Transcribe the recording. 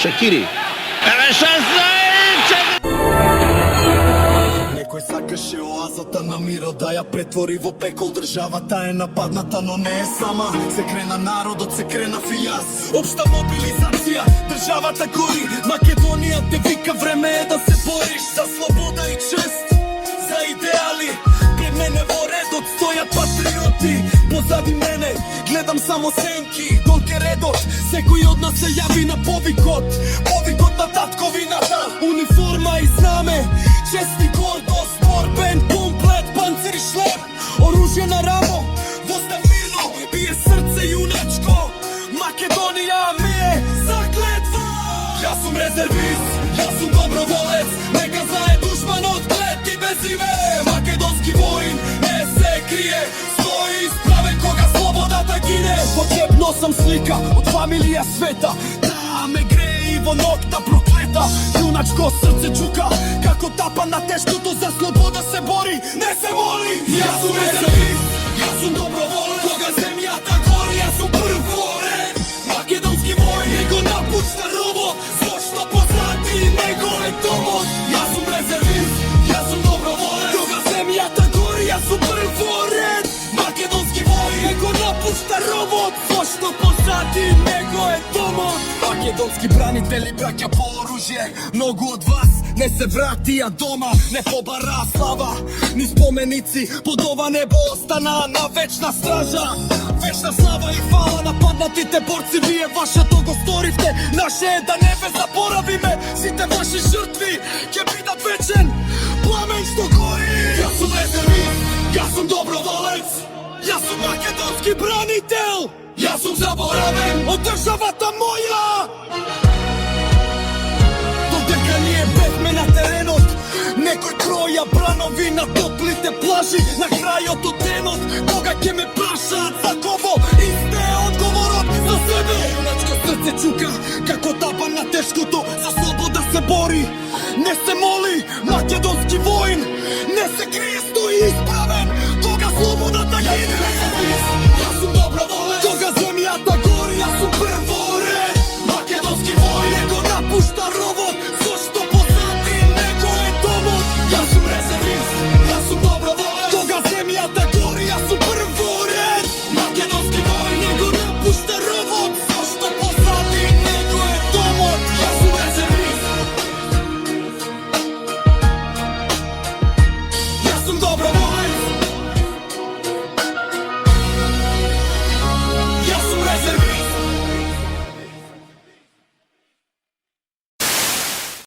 Шакири. Некој сакаше оазата на мирот да ја претвори во пекол. Државата е нападната, но не е сама. Се крена народот, се крена фијас. Општа мобилизација, државата гори. Македонија те вика, време е да се бориш за слобода и чест, за идеали. Пред мене во редот стојат патриоти. Позади мене гледам само сенки. Долг е редот, секој од нас се јави на повикот. Повикот на татковината. Униформа и знаме, чест и гордост, борбен комплет, панцир и шлем, оружје на рамо, воздав мирно, бие срце јуначко. Македонија ми е заклетва. Јас сум резервист, јас сум доброволец, нека знае душманот, глед и без име. Македонски воин не се крие, стои исправен кога слободата гине. Во џеб носам слика од фамилија света, таа ме грее и во ноќта проклета. Јуначко срце чука, како тапа на тештото, за слобода се бори, не се моли. Јас сум резервист, јас сум доброволец, кога земјата гори, јас сум прворед. Македонски воин не го напушта робот, зошто позади него е домот. Јас сум резервист, јас сум доброволец, кога земјата гори, јас сум прворед. Македонски воин не го напушта робот, зошто позади него е домот. Македонски бранители, браќа по оружје, многу од вас не се вратија дома, не побара слава, ни споменици под ова небо остана на вечна стража. Вечна слава и фала на паднатите борци, вие вашето го сторивте, наше е да не ве заборавиме. Сите ваши жртви ќе бидат вечен пламен што гори. Јас сум резервист, јас сум доброволец, јас сум македонски бранител, јас сум заборавен од државата моја. Додека ние бевме на теренот, некој кроја бранови на топлите плажи. На крајот од денот, кога ќе ме прашаат за кого, исте е одговорот за себе. Јуначко срце чука, како